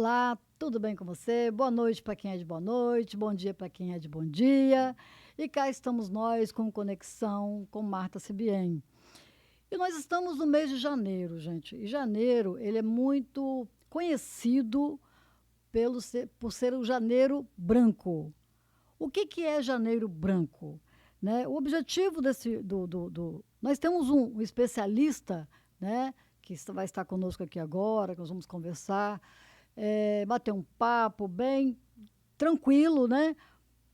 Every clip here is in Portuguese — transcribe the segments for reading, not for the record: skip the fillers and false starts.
Olá, tudo bem com você? Boa noite para quem é de boa noite, bom dia para quem é de bom dia. E cá estamos nós com Conexão com Marta Sibien. E nós estamos no mês de janeiro, gente. E janeiro, ele é muito conhecido por ser o janeiro branco. O que é janeiro branco? Né? O objetivo Nós temos um especialista, né, que vai estar conosco aqui agora, que nós vamos conversar, bater um papo bem tranquilo, né?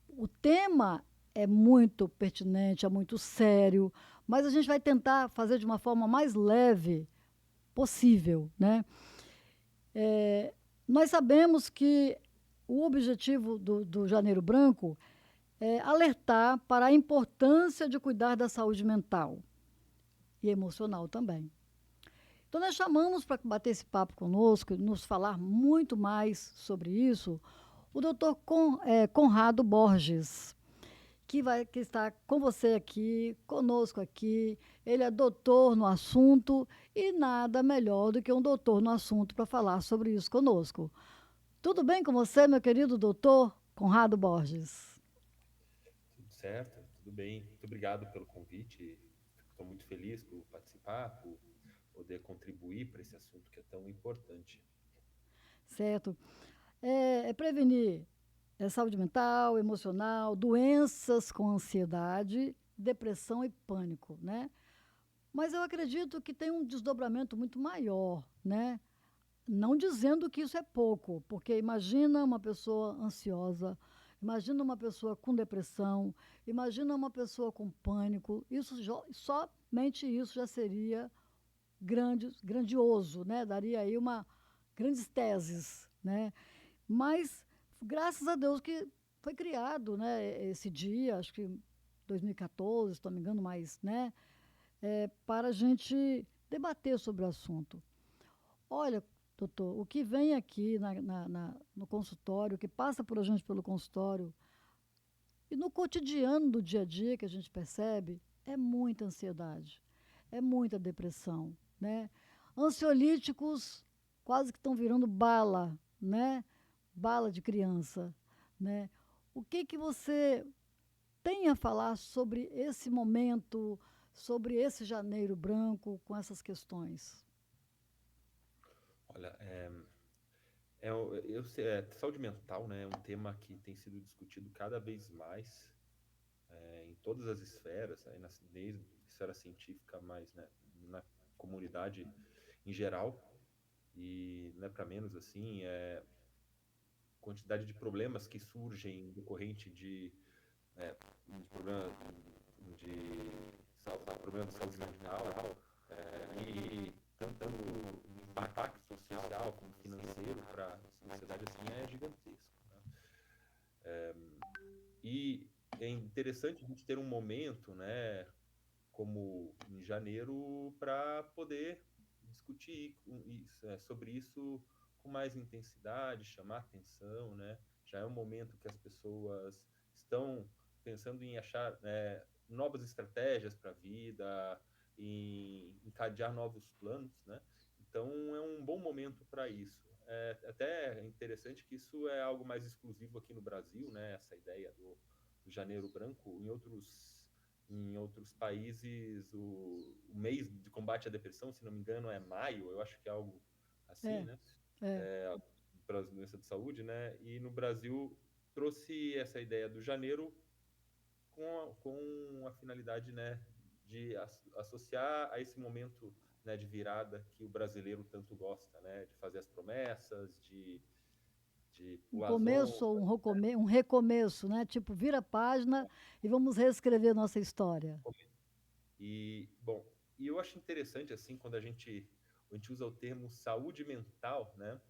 O tema é muito pertinente, é muito sério, mas a gente vai tentar fazer de uma forma mais leve possível, né? Nós sabemos que o objetivo do Janeiro Branco é alertar para a importância de cuidar da saúde mental e emocional também. Então, nós chamamos para bater esse papo conosco, nos falar muito mais sobre isso, o doutor Conrado Borges, que está com você aqui, conosco aqui. Ele é doutor no assunto e nada melhor do que um doutor no assunto para falar sobre isso conosco. Tudo bem com você, meu querido doutor Conrado Borges? Tudo certo, tudo bem. Muito obrigado pelo convite. Estou muito feliz por participar, por poder contribuir para esse assunto que é tão importante. Certo? É prevenir saúde mental, emocional, doenças com ansiedade, depressão e pânico, né? Mas eu acredito que tem um desdobramento muito maior, né? Não dizendo que isso é pouco, porque imagina uma pessoa ansiosa, imagina uma pessoa com depressão, imagina uma pessoa com pânico. Somente isso já seria grandioso, né? Daria aí uma grandes teses, né? Mas graças a Deus que foi criado, né? Esse dia, acho que 2014, se não me engano, mais, né? Para a gente debater sobre o assunto. Olha, doutor, o que vem aqui no consultório, o que passa por a gente pelo consultório, e no cotidiano do dia a dia que a gente percebe, é muita ansiedade, é muita depressão, né? Ansiolíticos quase que estão virando bala, né? Bala de criança, né? O que você tem a falar sobre esse momento, sobre esse janeiro branco com essas questões? Olha, saúde mental, né, é um tema que tem sido discutido cada vez mais em todas as esferas, desde a esfera científica, mais, né, na comunidade em geral, e não é para menos assim, quantidade de problemas que surgem decorrente de problemas problema de saúde mental, e tanto o impacto social como financeiro para a sociedade assim é gigantesco, né? E é interessante a gente ter um momento, né, como em janeiro, para poder discutir sobre isso com mais intensidade, chamar atenção, né? Já é um momento que as pessoas estão pensando em achar novas estratégias para a vida, em encadear novos planos, né? Então é um bom momento para isso. É até interessante que isso é algo mais exclusivo aqui no Brasil, né? Essa ideia do Janeiro Branco. Em outros países, o mês de combate à depressão, se não me engano, é maio, eu acho que é algo assim, É, né? é. Para as doenças de saúde, né? E no Brasil trouxe essa ideia do janeiro com a finalidade, né, de associar a esse momento, né, de virada que o brasileiro tanto gosta, né? De fazer as promessas, de Um pular as começo ou ondas. um recomeço, né? Tipo, vira a página e vamos reescrever nossa história. Bom, e eu acho interessante, assim, quando a gente usa o termo saúde mental, né?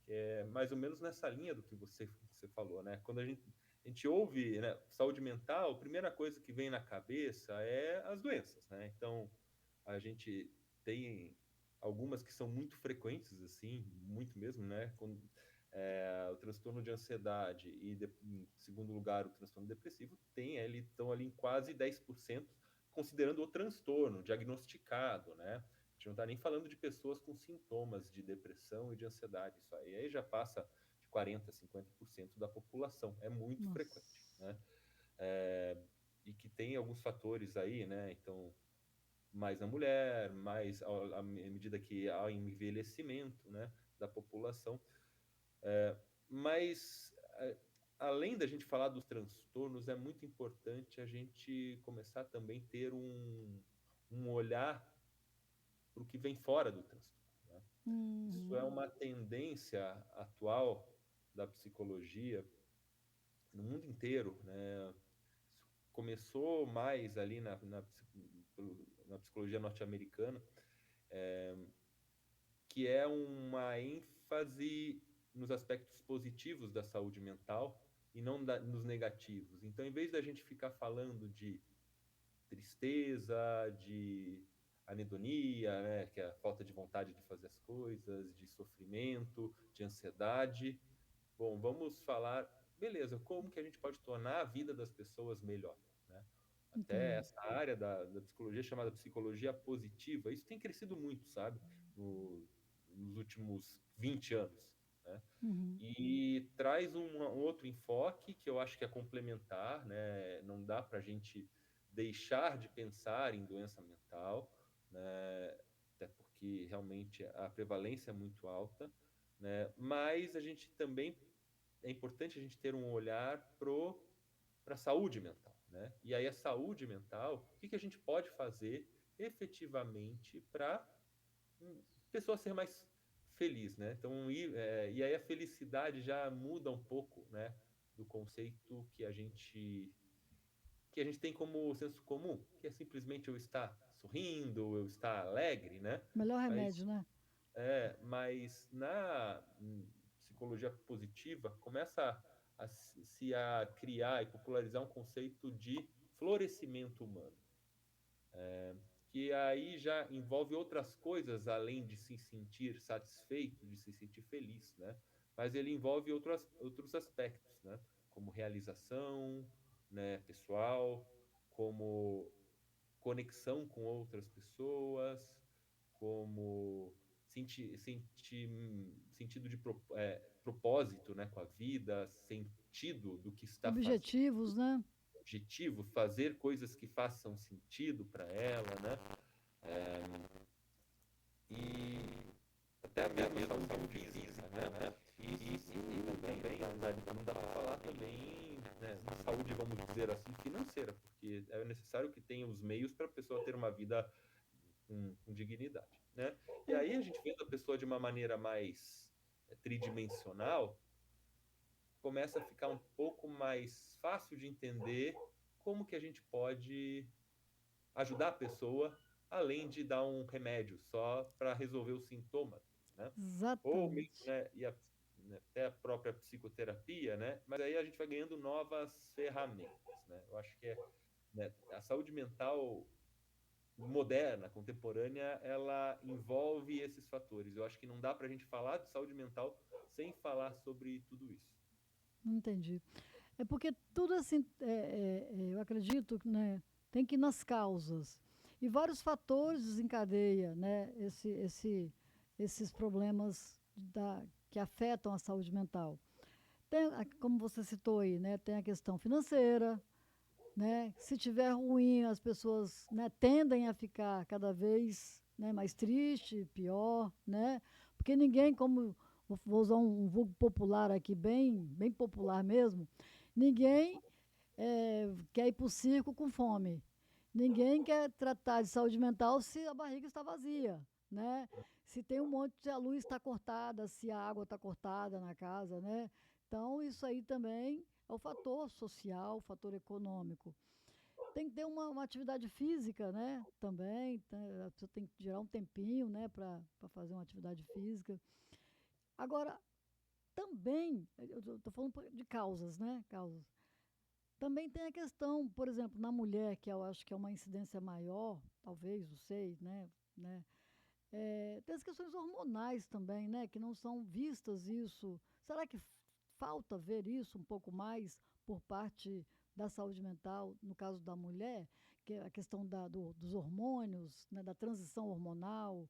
Que é mais ou menos nessa linha do que você falou, né? Quando a gente ouve, né, saúde mental, a primeira coisa que vem na cabeça é as doenças, né? Então, a gente tem algumas que são muito frequentes, assim, muito mesmo, né? O transtorno de ansiedade e, em segundo lugar, o transtorno depressivo estão ali em quase 10%, considerando o transtorno diagnosticado, né? A gente não está nem falando de pessoas com sintomas de depressão e de ansiedade. Isso aí já passa de 40%, 50% da população. É muito frequente, Nossa. né? E que tem alguns fatores aí, né? Então, mais na mulher, mais à medida que há envelhecimento, né, da população. Mas, além da gente falar dos transtornos, é muito importante a gente começar também a ter um olhar para o que vem fora do transtorno, né? Isso é Uhum. uma tendência atual da psicologia no mundo inteiro, né? Começou mais ali na psicologia norte-americana, que é uma ênfase nos aspectos positivos da saúde mental e não nos negativos. Então, em vez da gente ficar falando de tristeza, de anedonia, né, que é a falta de vontade de fazer as coisas, de sofrimento, de ansiedade, bom, vamos falar, beleza, como que a gente pode tornar a vida das pessoas melhor, né? Até Entendi. essa área da psicologia chamada psicologia positiva, isso tem crescido muito, sabe? Nos últimos 20 anos, né? Uhum. E traz um outro enfoque que eu acho que é complementar, né? Não dá para a gente deixar de pensar em doença mental, né? Até porque realmente a prevalência é muito alta, né? Mas a gente também é importante a gente ter um olhar para a saúde mental, né? E aí a saúde mental, o que a gente pode fazer efetivamente para pessoa ser mais feliz, né? Então, e aí a felicidade já muda um pouco, né, do conceito que a gente tem como senso comum, que é simplesmente eu estar sorrindo, eu estar alegre, né? Melhor Mas remédio, né? mas na psicologia positiva começa a criar e popularizar um conceito de florescimento humano, que aí já envolve outras coisas além de se sentir satisfeito, de se sentir feliz, né? Mas ele envolve outros aspectos, né? Como realização, né, pessoal, como conexão com outras pessoas, como sentido de propósito, né, com a vida, sentido do que está fazendo, Objetivos, né? objetivo, fazer coisas que façam sentido para ela, né? E até mesmo saúde física, né? E também não dá para falar também, né, na saúde, vamos dizer assim, financeira, porque é necessário que tenha os meios para a pessoa ter uma vida com dignidade, né? E aí a gente vendo a pessoa de uma maneira mais tridimensional, começa a ficar um pouco mais fácil de entender como que a gente pode ajudar a pessoa além de dar um remédio só para resolver o sintoma, né? Ou mesmo, Exatamente. né, né, até a própria psicoterapia, né? Mas aí a gente vai ganhando novas ferramentas, né? Eu acho que né, a saúde mental moderna, contemporânea, ela envolve esses fatores. Eu acho que não dá para a gente falar de saúde mental sem falar sobre tudo isso. Não entendi. É porque tudo assim, eu acredito que, né, tem que ir nas causas. E vários fatores desencadeia, né, esses problemas que afetam a saúde mental. Tem, como você citou aí, né, tem a questão financeira, né? Se tiver ruim, as pessoas, né, tendem a ficar cada vez, né, mais triste, pior, né? Porque ninguém, como vou usar um vulgo popular aqui, bem popular mesmo, ninguém quer ir para o circo com fome. Ninguém quer tratar de saúde mental se a barriga está vazia, né? Se tem um monte, se a luz está cortada, se a água está cortada na casa, né? Então, isso aí também é o fator social, o fator econômico. Tem que ter uma atividade física, né? Também, a pessoa tem que tirar um tempinho, né, para fazer uma atividade física. Agora, também, eu estou falando de causas, né? Causas. Também tem a questão, por exemplo, na mulher, que eu acho que é uma incidência maior, talvez, não sei, né? Tem as questões hormonais também, né? Que não são vistas isso. Será que falta ver isso um pouco mais por parte da saúde mental, no caso da mulher? que é a questão dos hormônios, né, da transição hormonal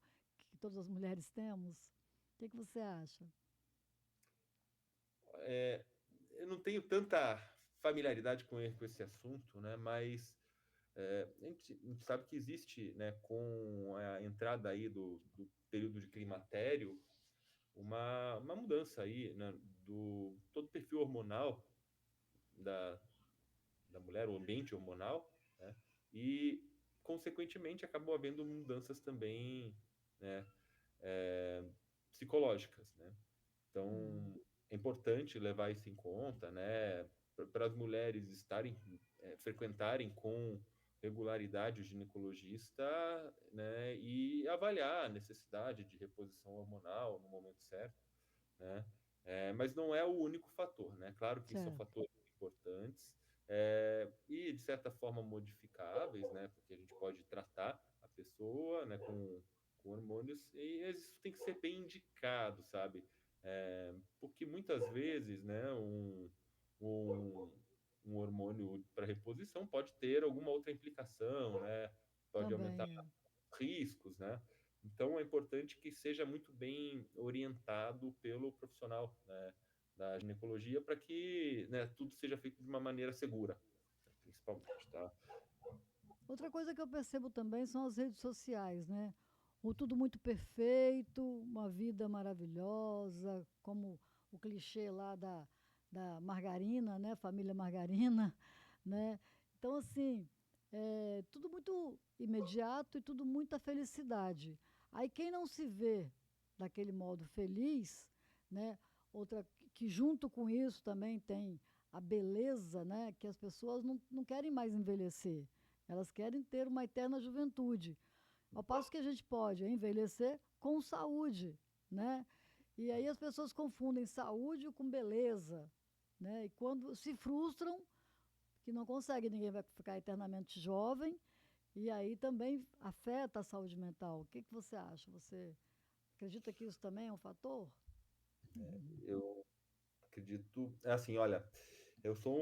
que todas as mulheres temos? O que você acha? É, eu não tenho tanta familiaridade com esse assunto, né? Mas a gente sabe que existe, né, com a entrada aí do período de climatério, uma mudança aí, né, do todo o perfil hormonal da, da mulher, o ambiente hormonal, né? E, consequentemente, acabou havendo mudanças também, né, é, psicológicas, né? Hum, Então, é importante levar isso em conta, né? Para as mulheres estarem, frequentarem com regularidade o ginecologista, né? E avaliar a necessidade de reposição hormonal no momento certo, né? Mas não é o único fator, né? Claro que são certo. fatores importantes, e de certa forma modificáveis, né? Porque a gente pode tratar a pessoa, né, com hormônios e isso tem que ser bem indicado, sabe? Porque muitas vezes, né, um, um hormônio para reposição pode ter alguma outra implicação, né? Pode aumentar Também é. riscos, né? Então é importante que seja muito bem orientado pelo profissional, né, da ginecologia para que, né, tudo seja feito de uma maneira segura, principalmente, tá? Outra coisa que eu percebo também são as redes sociais, né? O tudo muito perfeito, uma vida maravilhosa, como o clichê lá da margarina, né? Família margarina, né? Então, assim, é tudo muito imediato e tudo muita felicidade. Aí quem não se vê daquele modo feliz, né? Outra que junto com isso também tem a beleza, né? Que as pessoas não querem mais envelhecer. Elas querem ter uma eterna juventude. Ao passo que a gente pode envelhecer com saúde, né? E aí as pessoas confundem saúde com beleza, né? E quando se frustram, que não conseguem, ninguém vai ficar eternamente jovem, e aí também afeta a saúde mental. O que você acha? Você acredita que isso também é um fator? Eu acredito, assim, olha, eu sou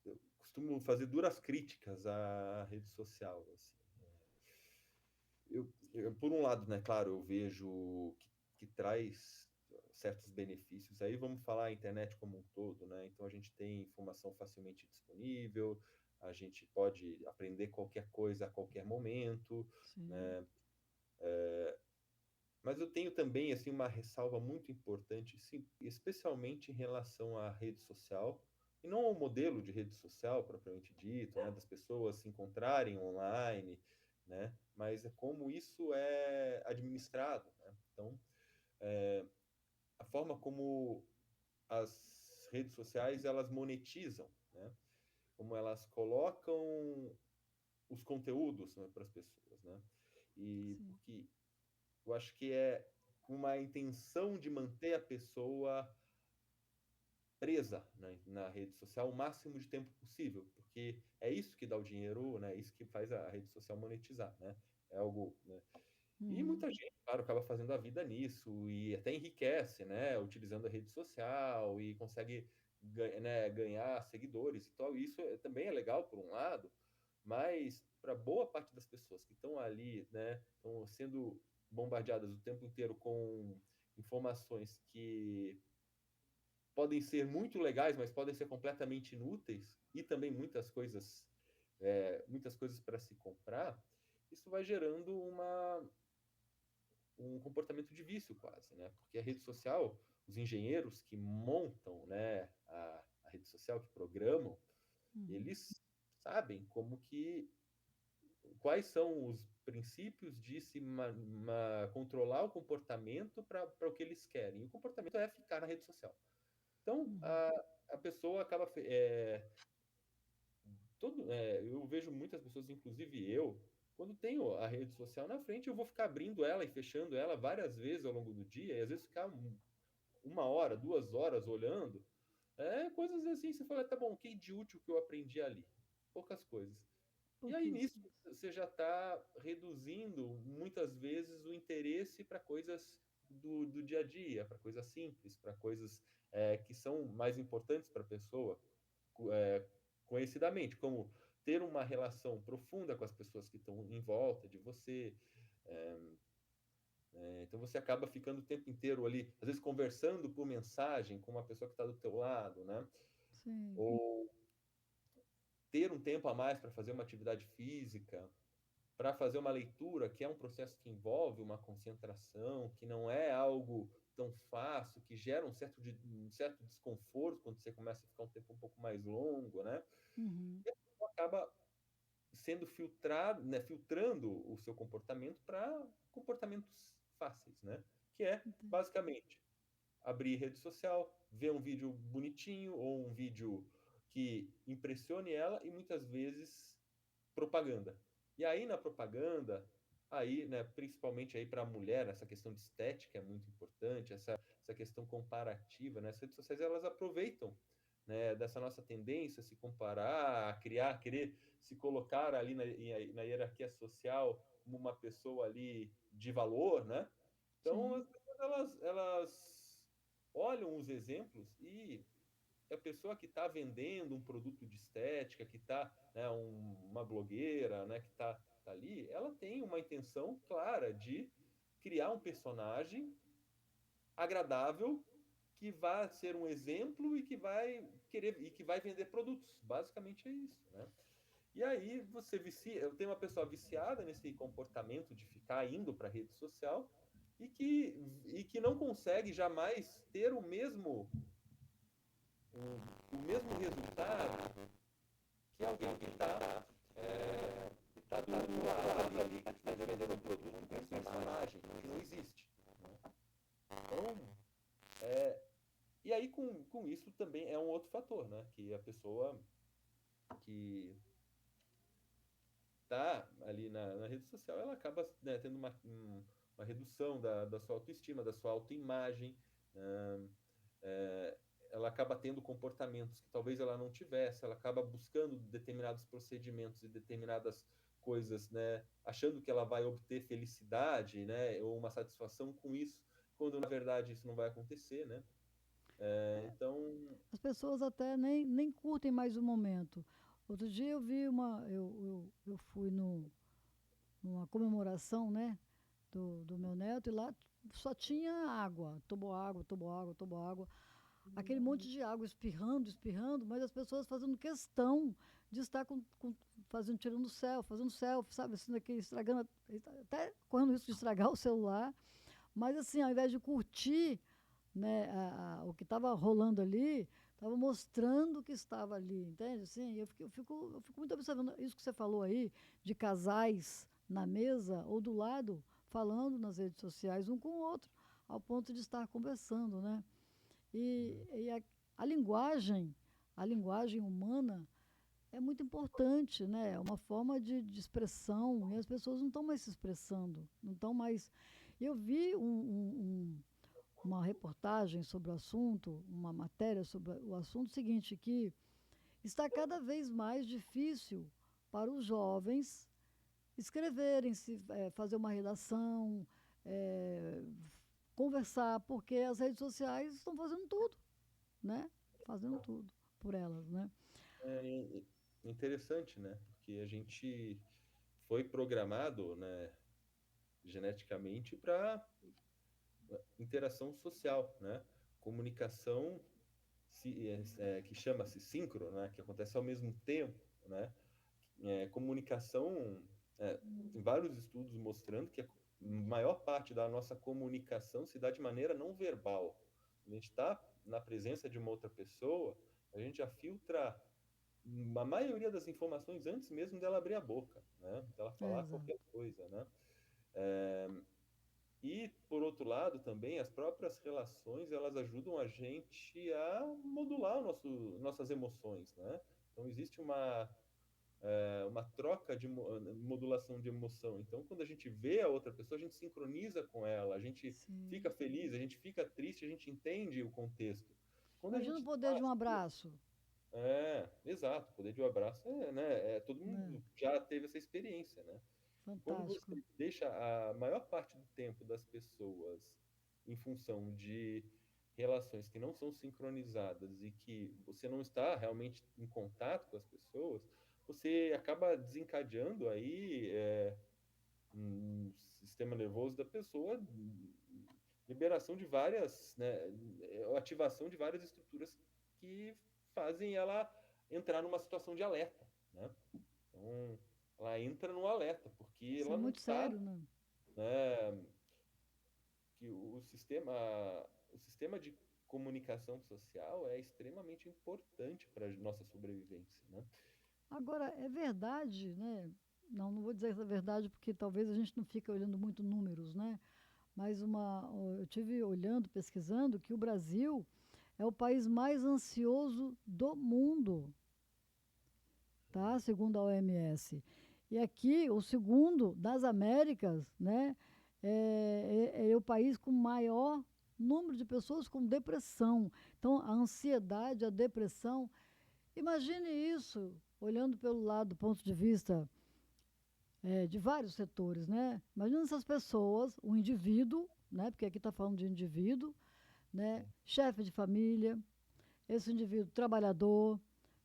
eu costumo fazer duras críticas à rede social, assim. Por um lado, né, claro, eu vejo que traz certos benefícios. Aí vamos falar a internet como um todo, né? Então a gente tem informação facilmente disponível, a gente pode aprender qualquer coisa a qualquer momento, Sim, né? Mas eu tenho também assim uma ressalva muito importante, sim, especialmente em relação à rede social, e não ao modelo de rede social propriamente dito, né, das pessoas se encontrarem online, né, mas é como isso é administrado, né? Então, a forma como as redes sociais elas monetizam, né? Como elas colocam os conteúdos, né, para as pessoas, né? E sim, porque eu acho que é uma intenção de manter a pessoa presa, né, na rede social o máximo de tempo possível, porque é isso que dá o dinheiro, né? Isso que faz a rede social monetizar, né? É algo, né? E uhum, muita gente, claro, acaba fazendo a vida nisso e até enriquece, né? Utilizando a rede social e consegue né, ganhar seguidores e tal. Isso também é legal por um lado, mas para boa parte das pessoas que estão ali, né, estão sendo bombardeadas o tempo inteiro com informações que podem ser muito legais, mas podem ser completamente inúteis e também muitas coisas para se comprar. Isso vai gerando um comportamento de vício quase, né? Porque a rede social, os engenheiros que montam, né, a rede social, que programam, uhum, eles sabem quais são os princípios de se controlar o comportamento para o que eles querem. E o comportamento é ficar na rede social. Então, uhum, a pessoa acaba. Eu vejo muitas pessoas, inclusive eu, quando tenho a rede social na frente, eu vou ficar abrindo ela e fechando ela várias vezes ao longo do dia, e às vezes ficar uma hora, 2 horas olhando. Coisas assim, você fala, tá bom, o que de útil que eu aprendi ali? Poucas coisas. E aí nisso pouquíssimo. você já está reduzindo muitas vezes o interesse para coisas do dia a dia, para coisas simples, para coisas que são mais importantes para a pessoa, conhecidamente, como ter uma relação profunda com as pessoas que estão em volta de você. Então você acaba ficando o tempo inteiro ali, às vezes conversando por mensagem com uma pessoa que está do teu lado, né? Sim. Ou ter um tempo a mais para fazer uma atividade física, para fazer uma leitura, que é um processo que envolve uma concentração, que não é algo tão fácil, que gera um certo desconforto quando você começa a ficar um tempo um pouco mais longo, né? Uhum. E a pessoa acaba sendo filtrado, né, filtrando o seu comportamento para comportamentos fáceis, né? Que é Entendi. basicamente abrir rede social, ver um vídeo bonitinho ou um vídeo que impressione ela e muitas vezes propaganda. E aí na propaganda, aí, né, principalmente aí para a mulher, essa questão de estética é muito importante, essa questão comparativa, né? As redes sociais elas aproveitam, né, dessa nossa tendência a se comparar, a criar, a querer se colocar ali na hierarquia social como uma pessoa ali de valor, né? Então Sim. as pessoas elas olham os exemplos e a pessoa que está vendendo um produto de estética, que está, né, uma blogueira, né, que está tá ali, ela tem uma intenção clara de criar um personagem agradável que vai ser um exemplo e que vai querer e que vai vender produtos. Basicamente é isso, né? E aí você vicia, eu tenho uma pessoa viciada nesse comportamento de ficar indo para a rede social e que não consegue jamais ter o mesmo resultado que alguém que tá do lado ali, que está vendendo um produto, um personagem que não existe. Né? Então, e aí com isso também é um outro fator, né? Que a pessoa que tá ali na rede social, ela acaba, né, tendo uma redução da sua autoestima, da sua autoimagem, né? É, ela acaba tendo comportamentos que talvez ela não tivesse, ela acaba buscando determinados procedimentos e determinadas coisas, né, achando que ela vai obter felicidade, né, ou uma satisfação com isso, quando na verdade isso não vai acontecer, né? Então, As pessoas até nem curtem mais o momento. Outro dia eu vi eu fui numa comemoração, né, do meu neto, e lá só tinha água. Tomou água, tomou água, tomou água. Aquele monte de água espirrando, espirrando, mas as pessoas fazendo questão de estar fazendo, tirando selfie, fazendo selfie, sabe, assim, daquele, estragando, até correndo risco de estragar o celular. Mas assim, ao invés de curtir, né, o que estava rolando ali, estava mostrando o que estava ali, entende? Assim, eu fico muito observando isso que você falou aí, de casais na mesa ou do lado, falando nas redes sociais um com o outro, ao ponto de estar conversando, né? E a linguagem humana é muito importante, né? É uma forma de expressão, e as pessoas não estão mais se expressando, não estão mais. Eu vi uma reportagem sobre o assunto, uma matéria sobre o assunto seguinte, que está cada vez mais difícil para os jovens escreverem, fazer uma redação, eh, conversar, porque as redes sociais estão fazendo tudo, né? Fazendo tudo por elas, né? é interessante, né? Porque a gente foi programado, né, geneticamente para interação social, né? Comunicação que chama-se síncro, né? Que acontece ao mesmo tempo, né? Comunicação, tem vários estudos mostrando que a maior parte da nossa comunicação se dá de maneira não verbal. A gente está na presença de uma outra pessoa, a gente já filtra a maioria das informações antes mesmo dela abrir a boca, né? Dela É, falar qualquer exato. coisa, né? E, por outro lado, também, as próprias relações, elas ajudam a gente a modular nossas emoções, né? Então, existe uma troca de modulação de emoção. Então, quando a gente vê a outra pessoa, a gente sincroniza com ela, a gente fica Sim. feliz, a gente fica triste, a gente entende o contexto. Quando a Imagina o gente poder de um abraço, exato, o poder de um abraço né, todo né? mundo já teve essa experiência, né? Quando Fantástico. você deixa a maior parte do tempo das pessoas em função de relações que não são sincronizadas e que você não está realmente em contato com as pessoas, você acaba desencadeando aí um sistema nervoso da pessoa, liberação de várias, né, ativação de várias estruturas que fazem ela entrar numa situação de alerta, né? Então, ela entra no alerta, porque Isso é ela não muito está, sério, né? né, que o sistema de comunicação social é extremamente importante para a nossa sobrevivência, né? Agora, é verdade, né? Não, não vou dizer essa verdade porque talvez a gente não fique olhando muito números, né? Mas eu tive olhando, pesquisando, que o Brasil é o país mais ansioso do mundo, tá? Segundo a OMS. E aqui, o segundo das Américas, né? É o país com maior número de pessoas com depressão. Então, a ansiedade, a depressão. Imagine isso, olhando pelo lado, do ponto de vista de vários setores, né? Imagina essas pessoas, o indivíduo, né? Porque aqui está falando de indivíduo, né? Sim. Chefe de família, esse indivíduo trabalhador,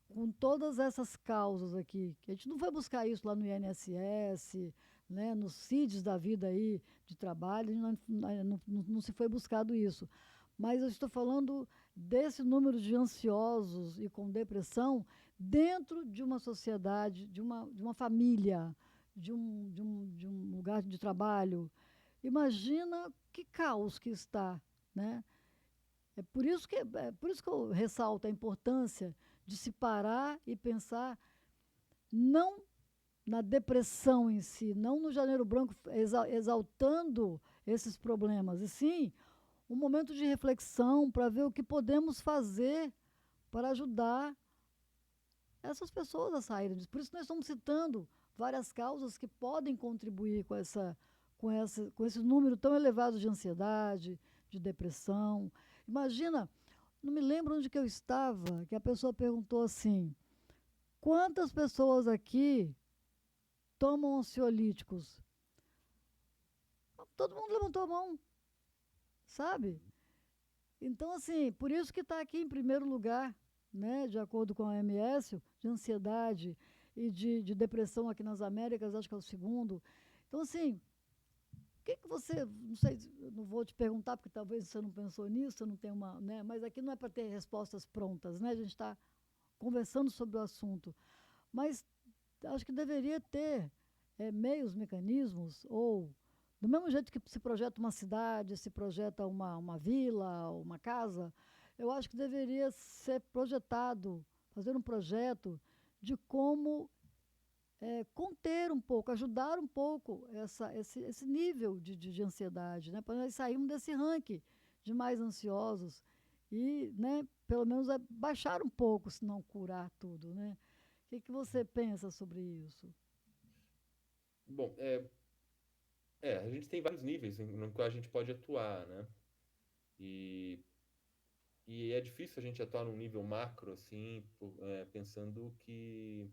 com todas essas causas aqui, que a gente não foi buscar isso lá no INSS, né? Nos CIDs da vida aí de trabalho, não se foi buscado isso. Mas eu estou falando desse número de ansiosos e com depressão dentro de uma sociedade, de uma família, de um lugar de trabalho. Imagina que caos que está, né? É por isso que eu ressalto a importância de se parar e pensar não na depressão em si, não no janeiro branco exaltando esses problemas, e sim um momento de reflexão para ver o que podemos fazer para ajudar essas pessoas a saírem disso. Por isso nós estamos citando várias causas que podem contribuir com esse número tão elevado de ansiedade, de depressão. Imagina, não me lembro onde que eu estava, que a pessoa perguntou assim: quantas pessoas aqui tomam ansiolíticos? Todo mundo levantou a mão, sabe? Então, assim, por isso que está aqui em primeiro lugar, né, de acordo com a OMS, de ansiedade e de depressão aqui nas Américas, acho que é o segundo. Então, assim, o que, que você, não sei, eu não vou te perguntar, porque talvez você não pensou nisso, você não tem uma, né, mas aqui não é para ter respostas prontas, né, a gente está conversando sobre o assunto. Mas acho que deveria ter meios, mecanismos, ou do mesmo jeito que se projeta uma cidade, se projeta uma vila, uma casa, eu acho que deveria ser projetado, fazer um projeto de como conter um pouco, ajudar um pouco esse nível de ansiedade, né? Para nós sairmos desse ranking de mais ansiosos e, né, pelo menos baixar um pouco, se não curar tudo, né? O que, que você pensa sobre isso? Bom, a gente tem vários níveis no qual a gente pode atuar, né? E, e é difícil a gente atuar num nível macro, assim, pensando que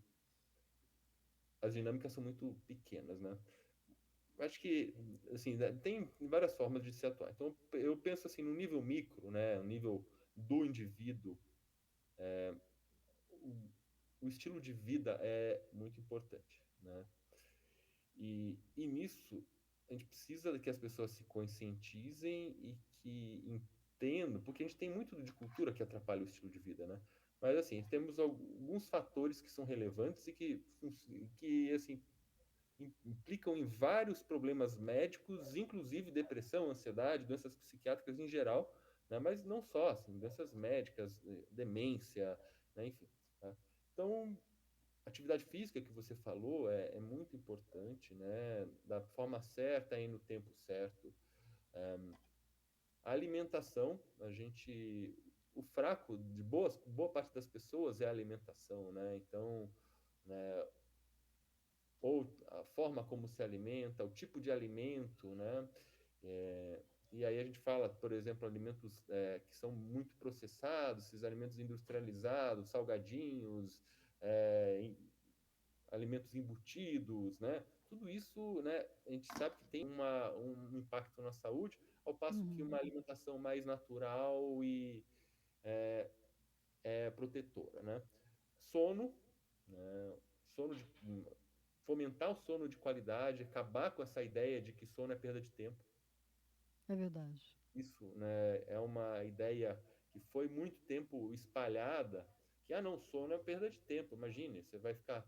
as dinâmicas são muito pequenas, né? Acho que, assim, né, tem várias formas de se atuar. Então, eu penso assim, no nível micro, né? No nível do indivíduo, o, o estilo de vida é muito importante, né? E nisso, a gente precisa que as pessoas se conscientizem e que entendam, porque a gente tem muito de cultura que atrapalha o estilo de vida, né? Mas, assim, temos alguns fatores que são relevantes e que assim, implicam em vários problemas médicos, inclusive depressão, ansiedade, doenças psiquiátricas em geral, né? Mas não só, assim, doenças médicas, demência, né? Enfim. Tá? Então, atividade física que você falou é muito importante, né? Da forma certa e no tempo certo. A alimentação, o fraco de boa parte das pessoas é a alimentação, né? Então, né, ou a forma como se alimenta, o tipo de alimento, né? É, e aí a gente fala, por exemplo, alimentos que são muito processados, esses alimentos industrializados, salgadinhos, é, alimentos embutidos, né? Tudo isso, né, a gente sabe que tem um impacto na saúde, ao passo que uma Uhum. alimentação mais natural e protetora, né? Sono, né? Sono fomentar o sono de qualidade, acabar com essa ideia de que sono é perda de tempo. É verdade. Isso, né, é uma ideia que foi muito tempo espalhada, que, não, sono é perda de tempo. Imagine, você vai ficar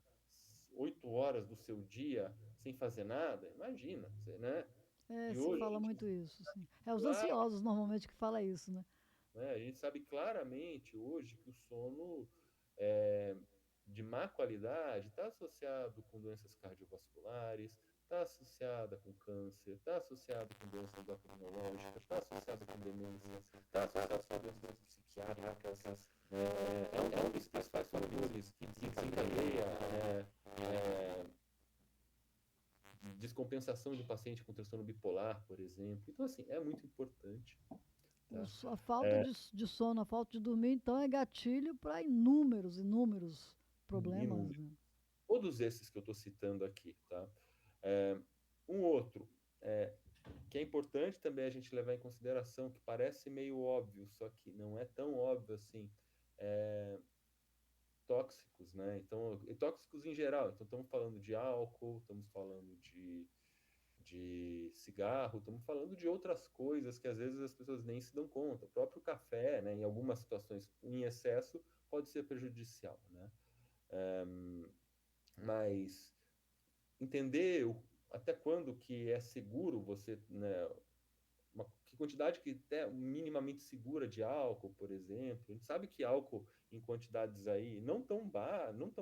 8 horas do seu dia sem fazer nada? Imagina, você, né? É, E se hoje a fala gente muito isso, sim. É os claro, ansiosos normalmente que fala isso, né? né? A gente sabe claramente hoje que o sono é, de má qualidade está associado com doenças cardiovasculares, está associada com câncer, está associado com doenças endocrinológicas, está associado com demências, está associado com doenças psiquiátricas. É um dos principais fatores que desencadeia descompensação de paciente com transtorno bipolar, por exemplo. Então, assim, é muito importante. Tá? A falta de sono, a falta de dormir, então, é gatilho para inúmeros, inúmeros problemas, Inúmero. né? Todos esses que eu estou citando aqui, tá? É, um outro que é importante também a gente levar em consideração, que parece meio óbvio, só que não é tão óbvio assim, é, tóxicos, né? Então, e tóxicos em geral. Então, estamos falando de álcool, estamos falando de cigarro, estamos falando de outras coisas que às vezes as pessoas nem se dão conta. O próprio café, né, em algumas situações em excesso, pode ser prejudicial, né? Mas entender até quando que é seguro você, né, que quantidade que é minimamente segura de álcool, por exemplo. A gente sabe que álcool em quantidades aí não tão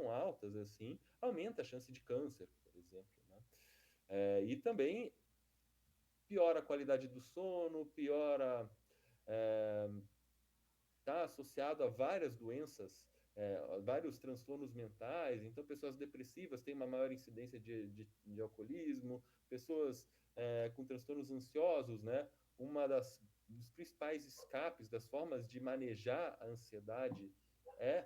altas assim, aumenta a chance de câncer, por exemplo, né? E também piora a qualidade do sono, piora, está associado a várias doenças, a vários transtornos mentais. Então, pessoas depressivas têm uma maior incidência de alcoolismo, pessoas com transtornos ansiosos, né? Uma dos principais escapes, das formas de manejar a ansiedade é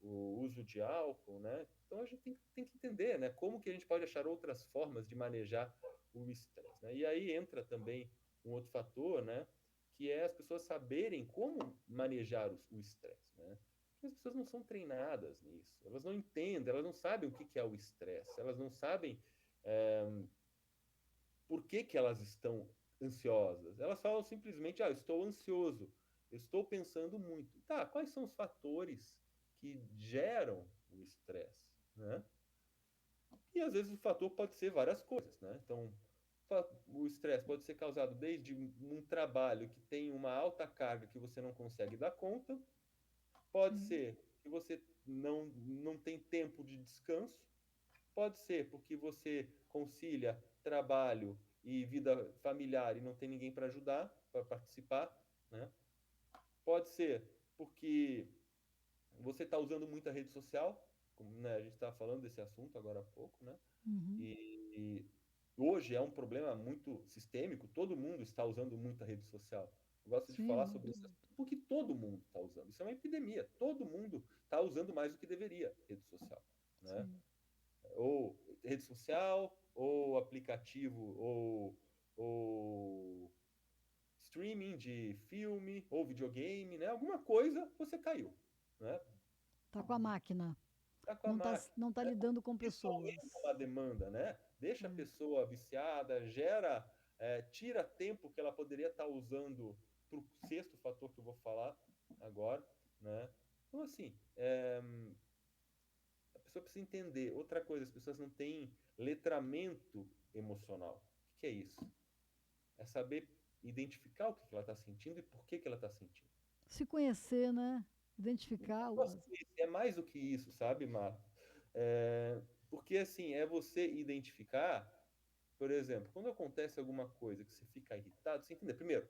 o uso de álcool, né? Então a gente tem que entender, né? Como que a gente pode achar outras formas de manejar o estresse, né? E aí entra também um outro fator, né? Que é as pessoas saberem como manejar o estresse, né? Porque as pessoas não são treinadas nisso, elas não entendem, elas não sabem o que é o estresse, elas não sabem por que elas estão ansiosas. Elas falam simplesmente, eu estou ansioso, eu estou pensando muito. Tá, quais são os fatores que geram o estresse, né? E às vezes o fator pode ser várias coisas, né? Então, o estresse pode ser causado desde um trabalho que tem uma alta carga que você não consegue dar conta, pode Sim. ser que você não tem tempo de descanso, pode ser porque você concilia trabalho e vida familiar e não tem ninguém para ajudar, para participar, né? Pode ser porque você está usando muita rede social, como, né, a gente estava falando desse assunto agora há pouco, né? Uhum. E hoje é um problema muito sistêmico, todo mundo está usando muita rede social. Eu gosto de Sim, falar sobre muito, isso muito. porque todo mundo está usando. Isso é uma epidemia. Todo mundo está usando mais do que deveria rede social, né? Sim. Ou rede social, ou aplicativo, ou streaming de filme, ou videogame, né? Alguma coisa você caiu, né? Tá com a máquina. Tá com a máquina, Não tá né? lidando com Isso aumenta uma pessoas. demanda, né? Deixa a É. pessoa viciada, tira tempo que ela poderia estar usando para o sexto fator que eu vou falar agora, né? Então, assim, a pessoa precisa entender. Outra coisa, as pessoas não têm letramento emocional. O que é isso? É saber identificar o que ela está sentindo e por que ela está sentindo. Se conhecer, né? Identificar. Nossa, é mais do que isso, sabe, Marco? Porque, assim, é você identificar, por exemplo, quando acontece alguma coisa que você fica irritado, você entender, primeiro,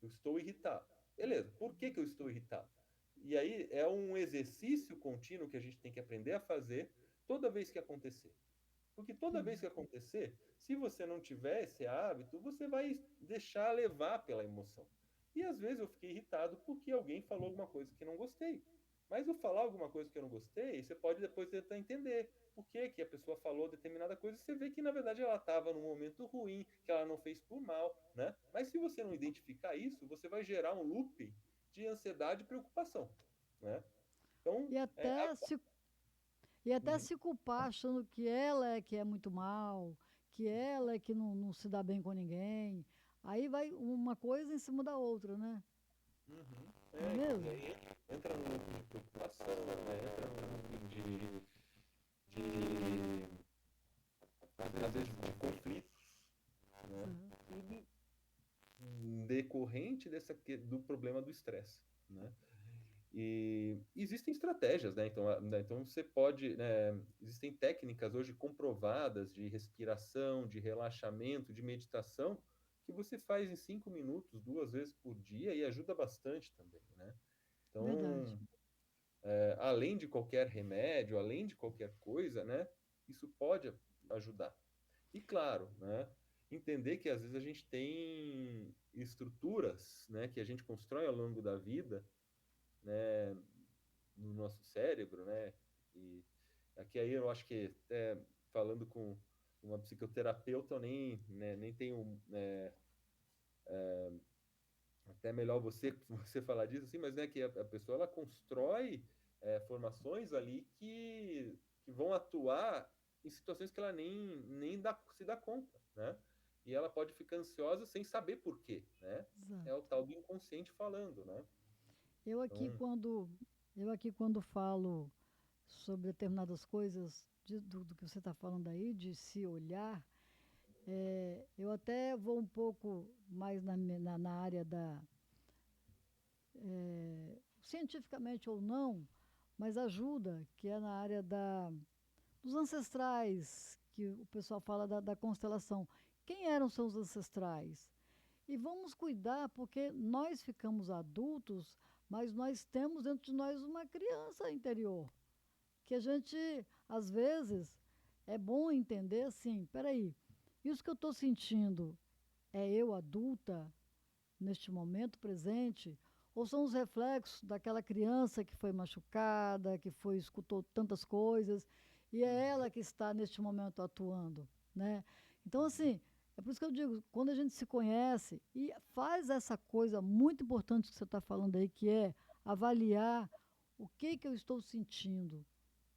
eu estou irritado. Beleza, por que eu estou irritado? E aí é um exercício contínuo que a gente tem que aprender a fazer toda vez que acontecer. Porque toda vez Sim. que acontecer, se você não tiver esse hábito, você vai deixar levar pela emoção. E às vezes eu fiquei irritado porque alguém falou alguma coisa que não gostei. Mas eu falar alguma coisa que eu não gostei, você pode depois tentar entender por que, que a pessoa falou determinada coisa. Você vê que na verdade ela estava num momento ruim, que ela não fez por mal, né? Mas se você não identificar isso, você vai gerar um loop de ansiedade e preocupação, né? Então, E até se E até Uhum. se culpar achando que ela é que é muito mal, que ela é que não se dá bem com ninguém. Aí vai uma coisa em cima da outra, né? Uhum. Não é E mesmo? aí entra no looping de preocupação, né? Entra no looping de às vezes de conflitos, né? Uhum. Tudo decorrente do problema do estresse, né? E existem estratégias, né? Então você pode, né? Existem técnicas hoje comprovadas de respiração, de relaxamento, de meditação, que você faz em 5 minutos, 2 vezes por dia e ajuda bastante também, né? Verdade. Então, além de qualquer remédio, além de qualquer coisa, né? Isso pode ajudar. E claro, né? Entender que às vezes a gente tem estruturas, né? Que a gente constrói ao longo da vida, né? No nosso cérebro, né? E aqui aí eu acho que até falando com uma psicoterapeuta, eu nem tenho, né, até melhor você falar disso assim, mas né, que a pessoa ela constrói formações ali que vão atuar em situações que ela se dá conta, né? E ela pode ficar ansiosa sem saber por quê, né? É o Exato. tal do inconsciente falando, né? Eu aqui Então, quando eu aqui quando falo sobre determinadas coisas do que você está falando aí, de se olhar, eu até vou um pouco mais na área da, cientificamente ou não, mas ajuda, que é na área dos ancestrais, que o pessoal fala da constelação. Quem eram seus ancestrais? E vamos cuidar, porque nós ficamos adultos, mas nós temos dentro de nós uma criança interior, que a gente, às vezes, é bom entender assim, peraí, isso que eu estou sentindo é eu adulta, neste momento presente, ou são os reflexos daquela criança que foi machucada, que foi escutou tantas coisas, e é ela que está neste momento atuando, né? Então, assim, é por isso que eu digo, quando a gente se conhece e faz essa coisa muito importante que você está falando aí, que é avaliar o que que eu estou sentindo,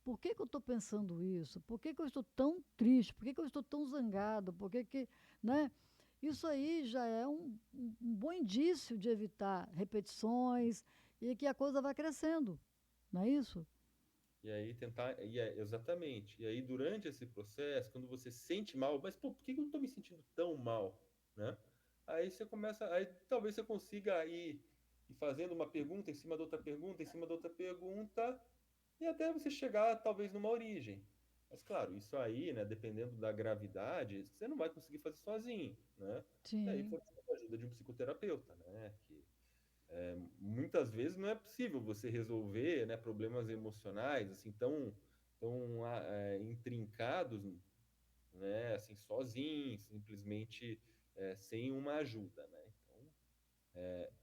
por que que eu estou pensando isso, por que que eu estou tão triste, por que que eu estou tão zangado, por que que, né? Isso aí já é um bom indício de evitar repetições e que a coisa vai crescendo, não é isso? e aí tentar, exatamente. E aí durante esse processo, quando você se sente mal, mas pô, por que eu não estou me sentindo tão mal, né? Aí você começa, aí talvez você consiga ir fazendo uma pergunta em cima da outra pergunta, em cima da outra pergunta, e até você chegar talvez numa origem. Mas claro, isso aí, né, dependendo da gravidade, você não vai conseguir fazer sozinho, né? E aí Sim, pode a ajuda de um psicoterapeuta, né? Que muitas vezes não é possível você resolver, né, problemas emocionais assim tão intrincados, né, assim sozinho, simplesmente sem uma ajuda, né? Então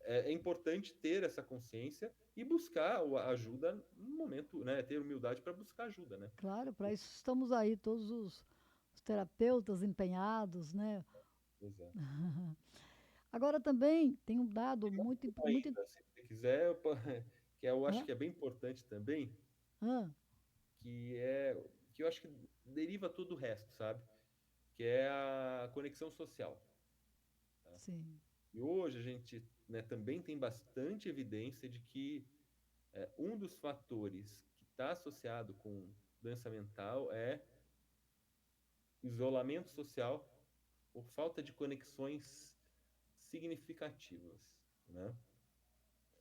é importante ter essa consciência e buscar a ajuda no momento, né? Ter humildade para buscar ajuda, né? claro, para isso estamos aí, todos os terapeutas empenhados, né? Exato. Agora também tem um dado muito. Ainda, se você quiser, que eu acho Hã? que é bem importante também, Hã? que é que eu acho que deriva todo o resto, sabe? Que é a conexão social. Tá? Sim, E hoje a gente, né, também tem bastante evidência de que um dos fatores que está associado com doença mental é isolamento social ou falta de conexões significativas, né?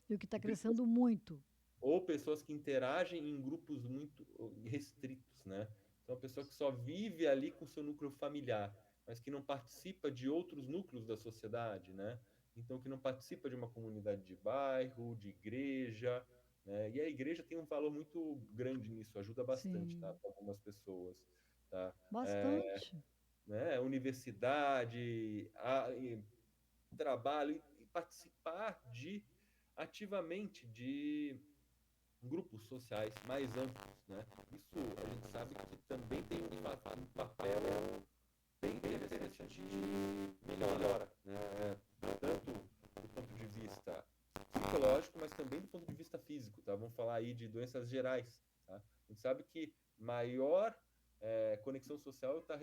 e o que está E pessoas crescendo muito. ou pessoas que interagem em grupos muito restritos, né? Então, a pessoa que só vive ali com seu núcleo familiar, mas que não participa de outros núcleos da sociedade, né? Então, que não participa de uma comunidade de bairro, de igreja, né? E a igreja tem um valor muito grande nisso, ajuda bastante, tá? Sim, Para algumas pessoas, tá? bastante. Né? Universidade, trabalho e participar ativamente de grupos sociais mais amplos, né? Isso a gente sabe que também tem um papel bem interessante de melhora, né? Tanto do ponto de vista psicológico, mas também do ponto de vista físico, tá? Vamos falar aí de doenças gerais, tá? A gente sabe que maior conexão social está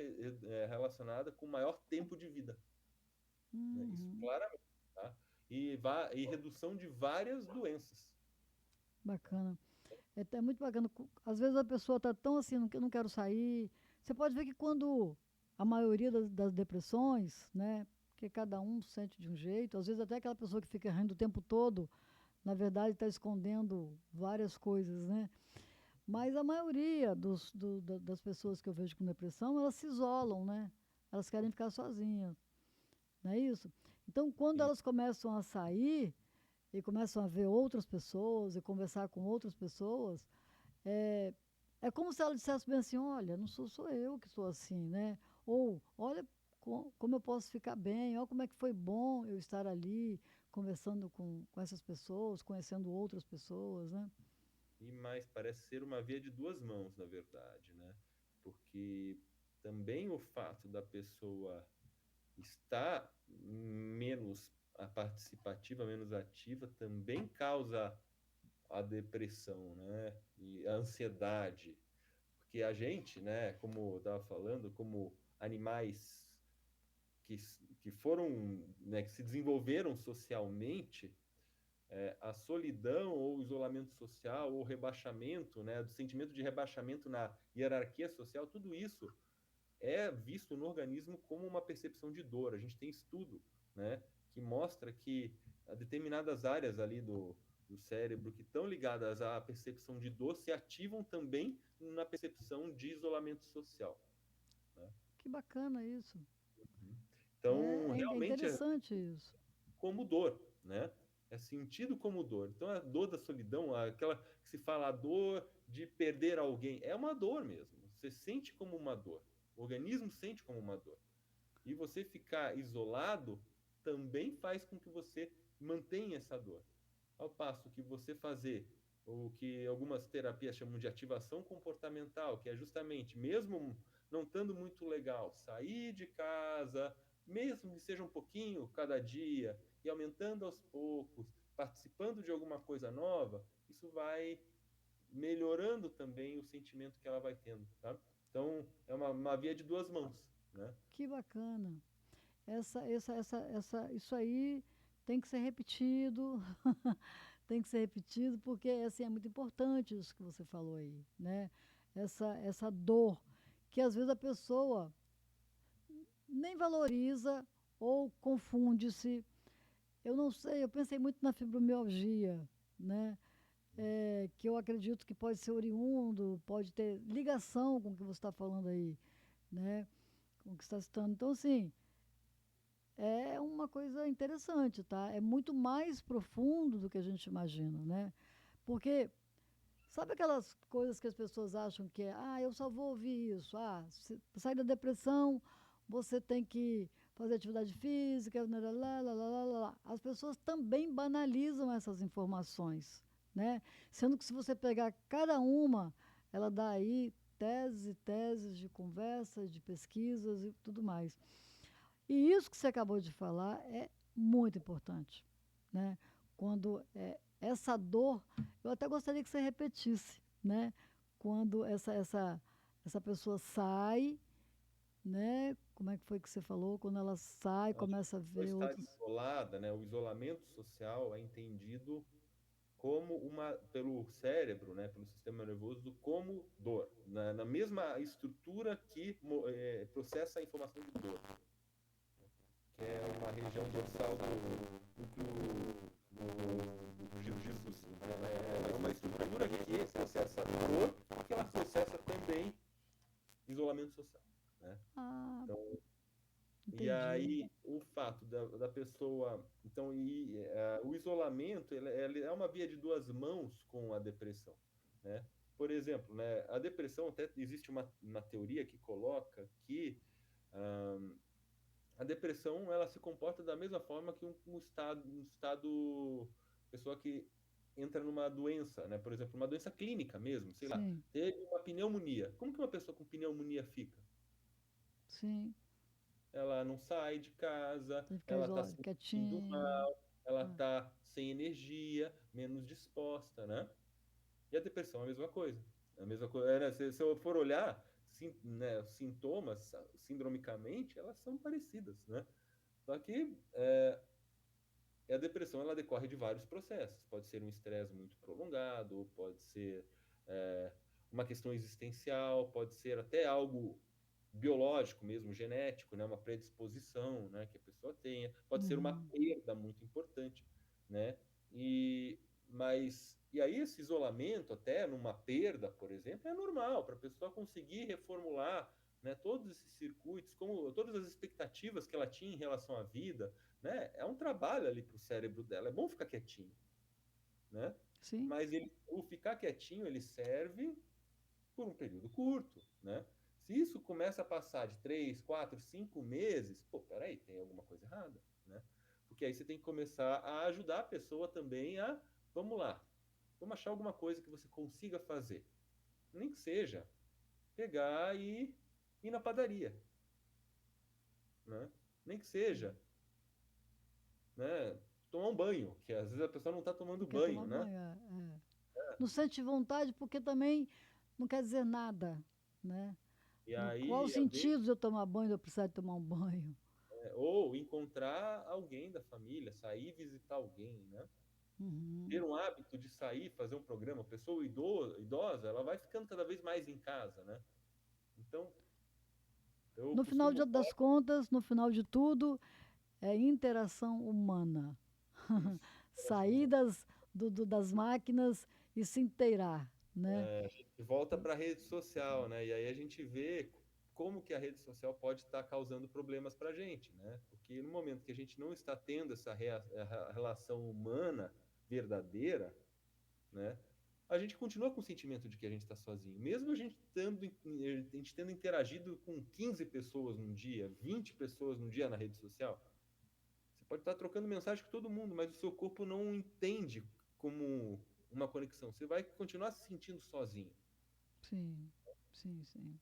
relacionada com maior tempo de vida, né? Isso Uhum. claramente, tá? E redução de várias doenças. Bacana. É muito bacana. Às vezes a pessoa está tão assim, não quero sair. Você pode ver que quando a maioria das depressões, né? Porque cada um sente de um jeito, às vezes até aquela pessoa que fica rindo o tempo todo, na verdade está escondendo várias coisas, né? Mas a maioria das pessoas que eu vejo com depressão, elas se isolam, né? Elas querem ficar sozinhas, não é isso? Então, quando E elas começam a sair e começam a ver outras pessoas e conversar com outras pessoas, é, é como se ela dissesse bem assim, olha, não sou eu que sou assim, né? Ou, olha como eu posso ficar bem, olha como é que foi bom eu estar ali conversando com essas pessoas, conhecendo outras pessoas, né? mais parece ser uma via de duas mãos, na verdade, né? Porque também o fato da pessoa estar menos participativa, menos ativa, também causa a depressão, né? E a ansiedade. Porque a gente, né, como eu estava falando, como animais que, que foram, né, que se desenvolveram socialmente, a solidão ou o isolamento social ou o rebaixamento, né, do sentimento de rebaixamento na hierarquia social, tudo isso é visto no organismo como uma percepção de dor. A gente tem estudo, né, que mostra que determinadas áreas ali do cérebro que estão ligadas à percepção de dor se ativam também na percepção de isolamento social, né? Que bacana isso. Então, É realmente é interessante isso. como dor, né? É sentido como dor. Então, a dor da solidão, aquela que se fala a dor de perder alguém, é uma dor mesmo. Você sente como uma dor. O organismo sente como uma dor. E você ficar isolado também faz com que você mantenha essa dor. Ao passo que você fazer o que algumas terapias chamam de ativação comportamental, que é justamente, mesmo não estando muito legal, sair de casa, mesmo que seja um pouquinho cada dia, e aumentando aos poucos, participando de alguma coisa nova, isso vai melhorando também o sentimento que ela vai tendo, tá? Então, é uma via de duas mãos, né? Que bacana. Isso aí tem que ser repetido, tem que ser repetido, porque assim, é muito importante isso que você falou aí, né? Essa dor, que às vezes a pessoa nem valoriza ou confunde-se. Eu não sei, eu pensei muito na fibromialgia, né? Que eu acredito que pode ser oriundo, pode ter ligação com o que você está falando aí, né? Com o que você está citando. Então, assim, é uma coisa interessante, tá? É muito mais profundo do que a gente imagina, né? Porque sabe aquelas coisas que as pessoas acham que é, eu só vou ouvir isso, sair da depressão, você tem que fazer atividade física, lá, lá, lá, lá, lá, lá, lá. As pessoas também banalizam essas informações, né? Sendo que se você pegar cada uma, ela dá aí teses e teses de conversas, de pesquisas e tudo mais. E isso que você acabou de falar é muito importante, né? Quando essa dor, eu até gostaria que você repetisse, né? Quando essa pessoa sai, né? Como é que foi que você falou? Quando ela sai, Acho que começa a por ver estar outros. isolada, né, o isolamento social é entendido como pelo cérebro, né, pelo sistema nervoso, como dor, na mesma estrutura que processa a informação de dor, que é uma região dorsal do núcleo do giro de Sussen, né? É uma estrutura que processa dor, que ela processa também isolamento social, né? Ah, Então, e entendi. aí, o fato da pessoa. Então, o isolamento ele é uma via de duas mãos com a depressão, né? Por exemplo, né, a depressão, até existe uma teoria que coloca que ahn, a depressão ela se comporta da mesma forma que um estado, pessoa que entra numa doença, né? Por exemplo, uma doença clínica mesmo, sei lá, Sim, teve uma pneumonia. Como que uma pessoa com pneumonia fica? sim. Ela não sai de casa, Tem que ficar ela está se sentindo quietinha. mal, ela Ah, está sem energia, menos disposta, né? E a depressão é a mesma coisa. A mesma coisa, né? Se eu for olhar, né, os sintomas, sindromicamente, elas são parecidas, né? Só que a depressão ela decorre de vários processos. Pode ser um estresse muito prolongado, pode ser é, uma questão existencial, pode ser até algo biológico mesmo, genético, né? Uma predisposição, né? Que a pessoa tenha. Pode ser uma Uhum. perda muito importante, né? E, e aí esse isolamento, até numa perda, por exemplo, é normal para a pessoa conseguir reformular, né, todos esses circuitos, como todas as expectativas que ela tinha em relação à vida, né? É um trabalho ali para o cérebro dela. É bom ficar quietinho, né? Sim, Mas o ficar quietinho ele serve por um período curto, né? Se isso começa a passar de 3, 4, 5 meses, pô, peraí, tem alguma coisa errada, né? Porque aí você tem que começar a ajudar a pessoa também a, vamos lá, vamos achar alguma coisa que você consiga fazer. Nem que seja pegar e ir na padaria, né? Nem que seja, né, tomar um banho, que às vezes a pessoa não está tomando não quer tomar banho, né? banho. Não sente vontade porque também não quer dizer nada, né? E Qual o aí, às vezes, sentido de eu tomar banho, de eu precisar de tomar um banho? ou encontrar alguém da família, sair visitar alguém, né? Ter Uhum. um hábito de sair, fazer um programa. A pessoa idosa, ela vai ficando cada vez mais em casa, né? Então, eu No final costumo das falar contas, no final de tudo, é interação humana. isso, interação humana. Saídas das máquinas e se inteirar, né? A gente volta para a rede social, né? E aí a gente vê como que a rede social pode estar causando problemas para a gente, né? Porque no momento que a gente não está tendo essa relação humana verdadeira, né? A gente continua com o sentimento de que a gente está sozinho. Mesmo a gente tendo interagido com 15 pessoas num dia, 20 pessoas num dia na rede social, você pode estar trocando mensagem com todo mundo, mas o seu corpo não entende como uma conexão. Você vai continuar se sentindo sozinho. Sim, sim, sim.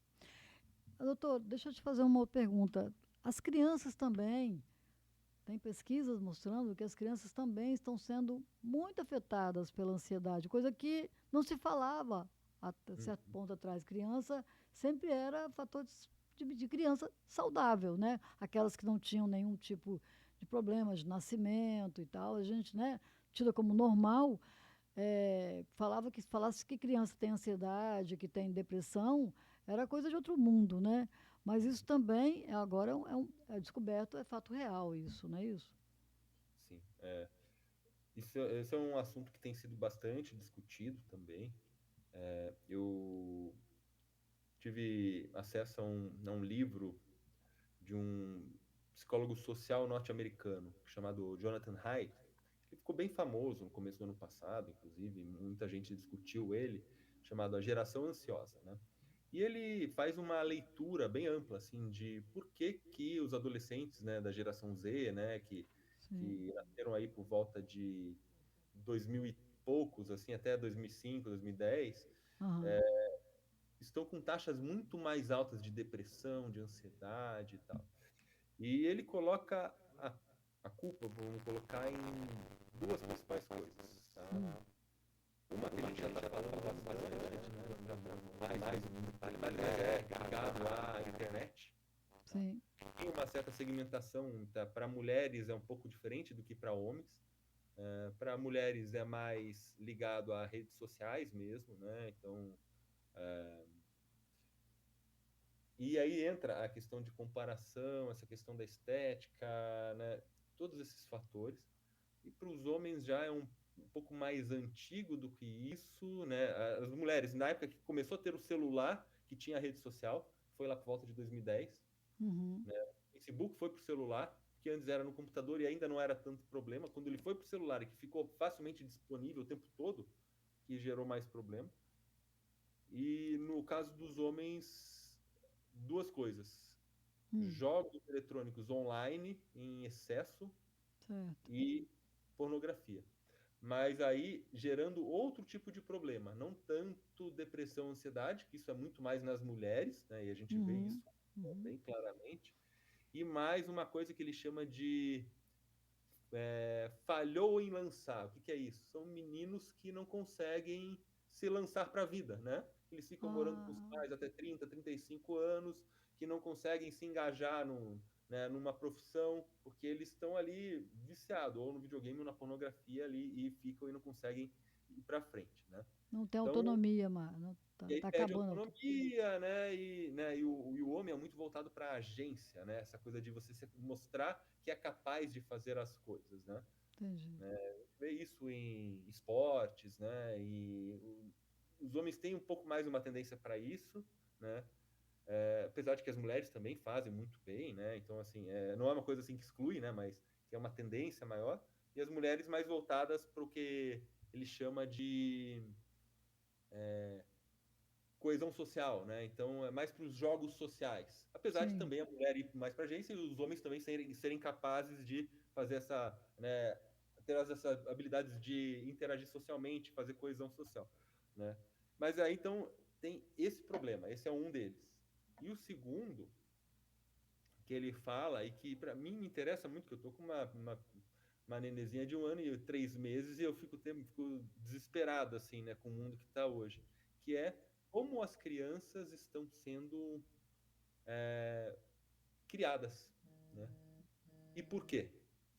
Doutor, deixa eu te fazer uma pergunta. As crianças também, tem pesquisas mostrando que as crianças também estão sendo muito afetadas pela ansiedade, coisa que não se falava até certo Uhum. ponto atrás. Criança sempre era fator de criança saudável, né? Aquelas que não tinham nenhum tipo de problema de nascimento e tal, a gente, né, tida como normal, falasse que criança tem ansiedade, que tem depressão, era coisa de outro mundo, né? Mas isso também agora é descoberto, é fato real isso, não é isso? Sim. Esse é um assunto que tem sido bastante discutido também. Eu tive acesso a um livro de um psicólogo social norte-americano chamado Jonathan Haidt, que ficou bem famoso no começo do ano passado, inclusive, muita gente discutiu ele, chamado A Geração Ansiosa, né? E ele faz uma leitura bem ampla, assim, de por que que os adolescentes, né, da geração Z, né, Sim. que nasceram aí por volta de 2000 e poucos, assim, até 2005, 2010, Aham. estão com taxas muito mais altas de depressão, de ansiedade e tal. E ele coloca a culpa, vamos colocar em duas principais coisas, tá? Hum. Uma que a gente já está falando bastante, né? Já mais ligado à internet. Sim. Tem uma certa segmentação, tá? Para mulheres é um pouco diferente do que para homens. Para mulheres é mais ligado a redes sociais mesmo, né? Então, e aí entra a questão de comparação, essa questão da estética, né? Todos esses fatores. E para os homens já é um pouco mais antigo do que isso, né? As mulheres, na época que começou a ter o celular, que tinha a rede social, foi lá por volta de 2010, Uhum. né? O Facebook foi para o celular, que antes era no computador e ainda não era tanto problema. Quando ele foi para o celular e que ficou facilmente disponível o tempo todo, que gerou mais problema. E no caso dos homens, duas coisas: Hum. jogos eletrônicos online em excesso Certo. e pornografia. Mas aí gerando outro tipo de problema, não tanto depressão, ansiedade, que isso é muito mais nas mulheres, né? E a gente vê Uhum. isso Uhum. bem claramente, e mais uma coisa que ele chama de falhou em lançar. O que, que é isso? São meninos que não conseguem se lançar para a vida, né? eles ficam morando com os Ah, pais até 30, 35 anos, que não conseguem se engajar né, numa profissão, porque eles estão ali viciados, ou no videogame ou na pornografia ali, e ficam e não conseguem ir para frente, né? não tem Então, autonomia mais. Não, e tá, aí tá perde acabando. autonomia, né? E o homem é muito voltado para a agência, né? Essa coisa de você mostrar que é capaz de fazer as coisas, né? Entendi. A gente vê isso em esportes, né? Os homens têm um pouco mais uma tendência para isso, né? Apesar de que as mulheres também fazem muito bem, né? Então, assim, não é uma coisa assim que exclui, né? Mas que é uma tendência maior. E as mulheres mais voltadas para o que ele chama de coesão social, né? Então, é mais para os jogos sociais. Apesar de Sim, também a mulher ir mais para a agência e os homens também serem capazes de fazer essa, né? Ter essas habilidades de interagir socialmente, fazer coesão social, né? Mas aí, então, tem esse problema. Esse é um deles. E o segundo que ele fala e que para mim me interessa muito, que eu tô com uma nenezinha de 1 ano e 3 meses e eu fico desesperado assim, né, com o mundo que está hoje, que é como as crianças estão sendo criadas, né? E por quê?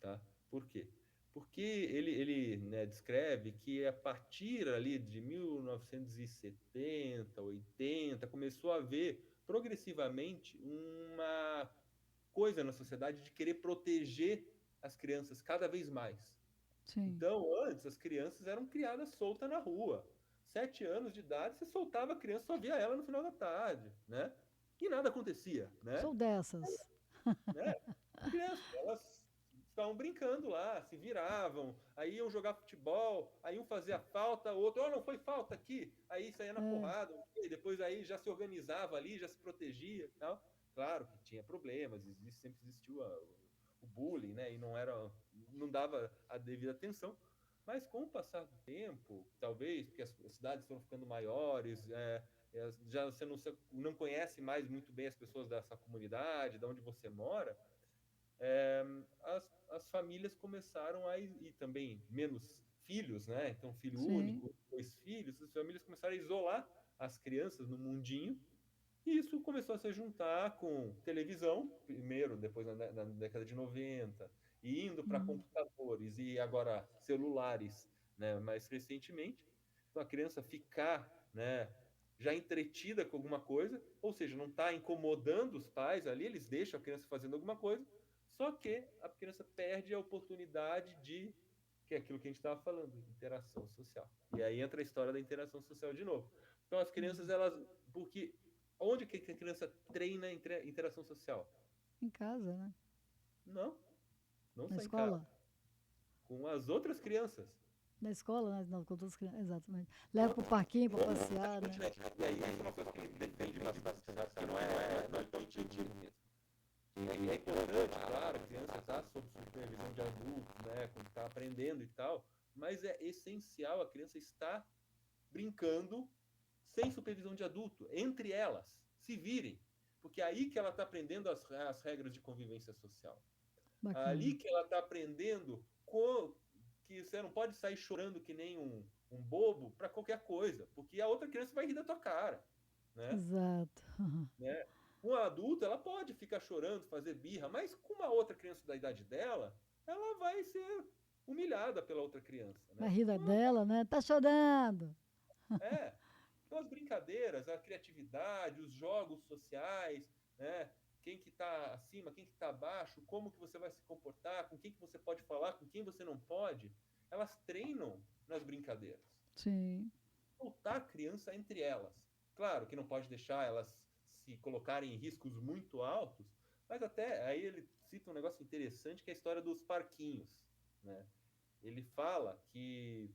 Tá? Por quê? Porque ele né, descreve que a partir ali de 1970, 80, começou a haver progressivamente uma coisa na sociedade de querer proteger as crianças cada vez mais. sim. Então, antes, as crianças eram criadas soltas na rua. 7 anos de idade, você soltava a criança, só via ela no final da tarde, né? E nada acontecia, né? Sou dessas. né? Crianças, elas estavam brincando lá, se viravam, aí iam jogar futebol, aí um fazia falta, o outro, oh, não foi falta aqui, aí saía na É, porrada, e depois aí já se organizava ali, já se protegia e tal. Claro que tinha problemas, sempre existiu o bullying, né? E não dava a devida atenção. Mas com o passar do tempo, talvez porque as cidades foram ficando maiores, já você não conhece mais muito bem as pessoas dessa comunidade, de onde você mora, é, as famílias começaram e também menos filhos, né? Então, filho sim. único, 2 filhos, as famílias começaram a isolar as crianças no mundinho, e isso começou a se juntar com televisão, primeiro, depois na década de 90, e indo para Hum, computadores e agora celulares, né, mais recentemente. Então, a criança ficar, né, já entretida com alguma coisa, ou seja, não está incomodando os pais ali, eles deixam a criança fazendo alguma coisa, só que a criança perde a oportunidade que é aquilo que a gente estava falando, interação social. E aí entra a história da interação social de novo. Então, as crianças, hum. elas. Porque onde que a criança treina interação social? Em casa, né? Não, não Na só em casa. escola. Com as outras crianças. Na escola, né? Não, com todas as crianças. Exatamente. Leva pro parquinho para passear, né? E aí, isso é uma coisa que depende bastante, sabe? Que não é tão intuitivo mesmo. E é importante, claro, a criança está sob supervisão de adultos, né? Quando está aprendendo e tal. Mas é essencial a criança estar brincando sem supervisão de adulto, entre elas, se virem. Porque é aí que ela está aprendendo as regras de convivência social. Ali Bacana. que ela está aprendendo que você não pode sair chorando que nem um bobo para qualquer coisa, porque a outra criança vai rir da tua cara, né? Exato. né? Com a adulta, ela pode ficar chorando, fazer birra, mas com uma outra criança da idade dela, ela vai ser humilhada pela outra criança, Vai né? rir dela, né? Tá chorando. É. Então as brincadeiras, a criatividade, os jogos sociais, né? Quem que está acima, quem que está abaixo, como que você vai se comportar, com quem que você pode falar, com quem você não pode, elas treinam nas brincadeiras. Sim. Soltar a criança entre elas. Claro que não pode deixar elas se colocarem em riscos muito altos, mas até aí ele cita um negócio interessante que é a história dos parquinhos, né? Ele fala que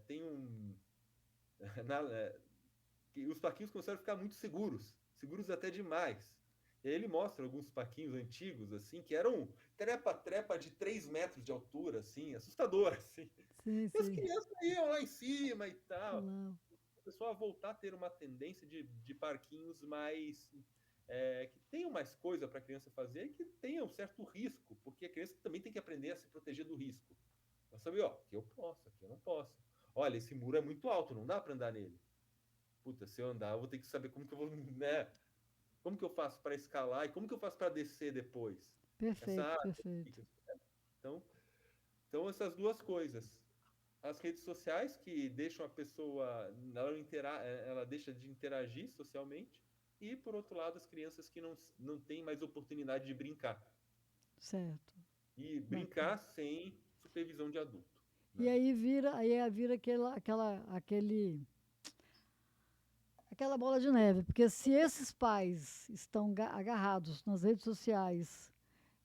tem na, que os parquinhos começaram a ficar muito seguros, seguros até demais. E aí ele mostra alguns parquinhos antigos, assim, que eram trepa-trepa de 3 metros de altura, assim, assustador, assim. Sim, E as sim. crianças iam lá em cima e tal. Lá. Começou a voltar a ter uma tendência de parquinhos mais. Que tenham mais coisa para a criança fazer e que tenham certo risco, porque a criança também tem que aprender a se proteger do risco. Ela sabe, ó, aqui eu posso, aqui eu não posso. Olha, esse muro é muito alto, não dá para andar nele. puta, se eu andar, eu vou ter que saber como que eu vou, né? Como que eu faço para escalar e como que eu faço para descer depois? Essa Perfeito, arte perfeito. fica. Então, então essas duas coisas. As redes sociais que deixam a pessoa, ela deixa de interagir socialmente, e por outro lado as crianças que não têm mais oportunidade de brincar Certo. e Bacana. brincar sem supervisão de adulto, E né? aí vira aquela bola de neve, porque se esses pais estão agarrados nas redes sociais,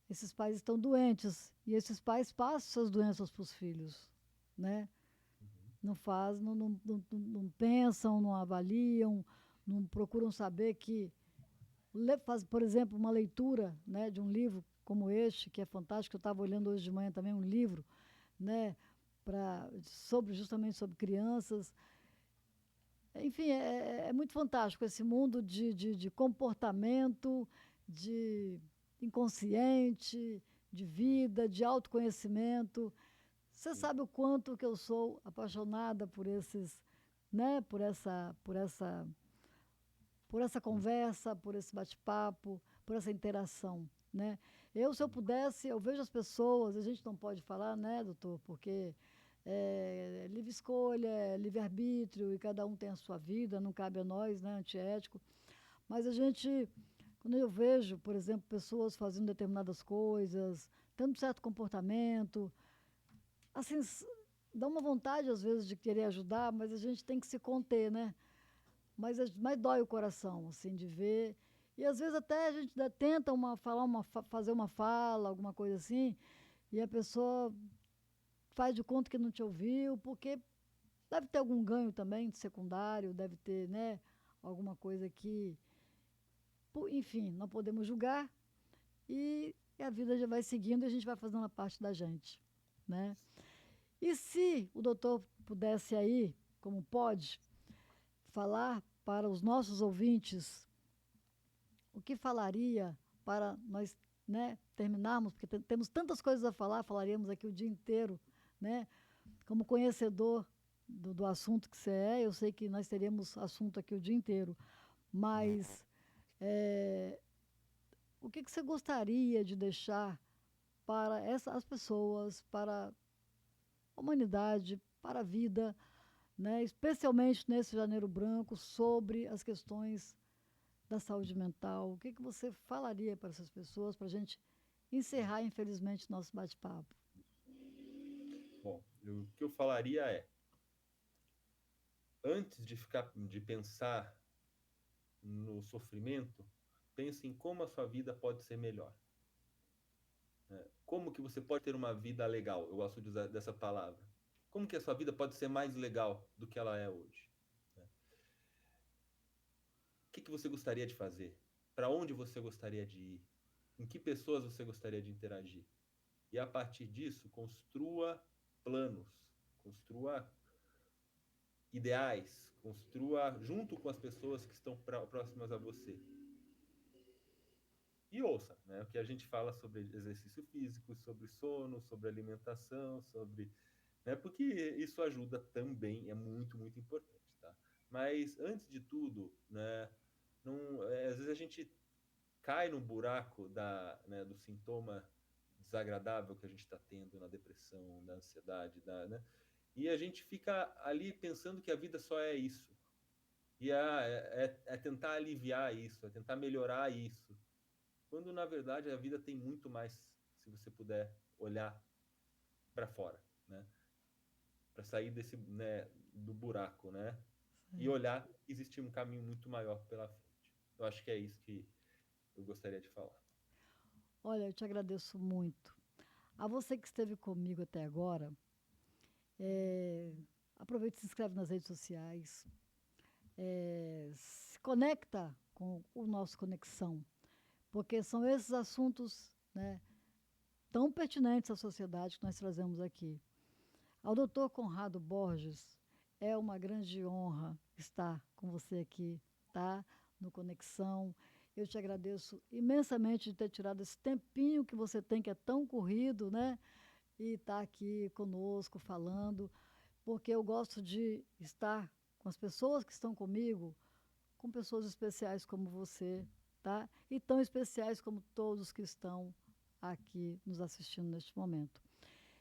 esses pais estão doentes e esses pais passam suas doenças para os filhos, né? Uhum. Não faz, não pensam, não avaliam, não procuram saber que faz, por exemplo, uma leitura, né, de um livro como este, que é fantástico. Eu estava olhando hoje de manhã também um livro, né, justamente sobre crianças. Enfim, é muito fantástico esse mundo de comportamento, de inconsciente, de vida, de autoconhecimento. Você Sim. sabe o quanto que eu sou apaixonada por esses, né, por essa Uhum. conversa, por esse bate-papo, por essa interação, né? Se eu pudesse, eu vejo as pessoas, a gente não pode falar, né, doutor, porque é livre escolha, é livre-arbítrio e cada um tem a sua vida, não cabe a nós, né, antiético. Mas quando eu vejo, por exemplo, pessoas fazendo determinadas coisas, tendo um certo comportamento, assim, dá uma vontade às vezes de querer ajudar, mas a gente tem que se conter, né? Mas dói o coração, assim, de ver. E às vezes até a gente tenta fazer uma fala, alguma coisa assim, e a pessoa faz de conta que não te ouviu, porque deve ter algum ganho também de secundário, deve ter, né, alguma coisa que, enfim, não podemos julgar, e a vida já vai seguindo e a gente vai fazendo a parte da gente, né? E se o doutor pudesse aí, como pode, falar para os nossos ouvintes, o que falaria para nós, né, terminarmos, porque temos tantas coisas a falar, falaríamos aqui o dia inteiro, né? Como conhecedor do assunto que você é, eu sei que nós teríamos assunto aqui o dia inteiro, mas é, o que você gostaria de deixar para as pessoas, para a humanidade, para a vida, né, especialmente nesse Janeiro Branco, sobre as questões da saúde mental? O que você falaria para essas pessoas, para a gente encerrar, infelizmente, nosso bate-papo? Bom, o que eu falaria é, antes de pensar no sofrimento, pense em como a sua vida pode ser melhor. Né? Como que você pode ter uma vida legal? Eu gosto de usar dessa palavra. Como que a sua vida pode ser mais legal do que ela é hoje? Né? O que você gostaria de fazer? Para onde você gostaria de ir? Em que pessoas você gostaria de interagir? E a partir disso, construa planos, construa ideais, construa junto com as pessoas que estão próximas a você. E ouça, né, o que a gente fala sobre exercício físico, sobre sono, sobre alimentação, sobre, né, porque isso ajuda também, é muito, muito importante, tá? Mas antes de tudo, né, não, às vezes a gente cai no buraco do sintoma desagradável que a gente está tendo na depressão, na ansiedade, né? E a gente fica ali pensando que a vida só é isso. E é tentar aliviar isso, é tentar melhorar isso. Quando, na verdade, a vida tem muito mais, se você puder olhar para fora, né? Para sair do buraco, né? E Certo. olhar que existe um caminho muito maior pela frente. Eu acho que é isso que eu gostaria de falar. Olha, eu te agradeço muito. A você que esteve comigo até agora, é, aproveite e se inscreve nas redes sociais, se conecta com o nosso Conexão, porque são esses assuntos, né, tão pertinentes à sociedade que nós trazemos aqui. Ao doutor Conrado Borges, é uma grande honra estar com você aqui, tá? No Conexão. Eu te agradeço imensamente de ter tirado esse tempinho que você tem, que é tão corrido, né? E estar aqui conosco falando, porque eu gosto de estar com as pessoas que estão comigo, com pessoas especiais como você, tá? E tão especiais como todos que estão aqui nos assistindo neste momento.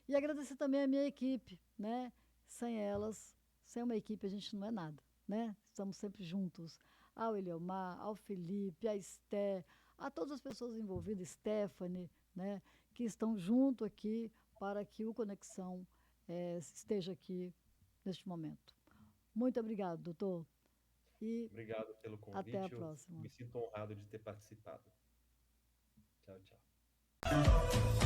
E agradecer também a minha equipe, né? Sem elas, sem uma equipe a gente não é nada, né? Estamos sempre juntos. Ao Eliomar, ao Felipe, a Esté, a todas as pessoas envolvidas, Stephanie, né? Que estão junto aqui para que o Conexão esteja aqui neste momento. Muito obrigado, doutor. E Obrigado pelo até a convite. Eu próxima. me sinto honrado de ter participado. Tchau, tchau.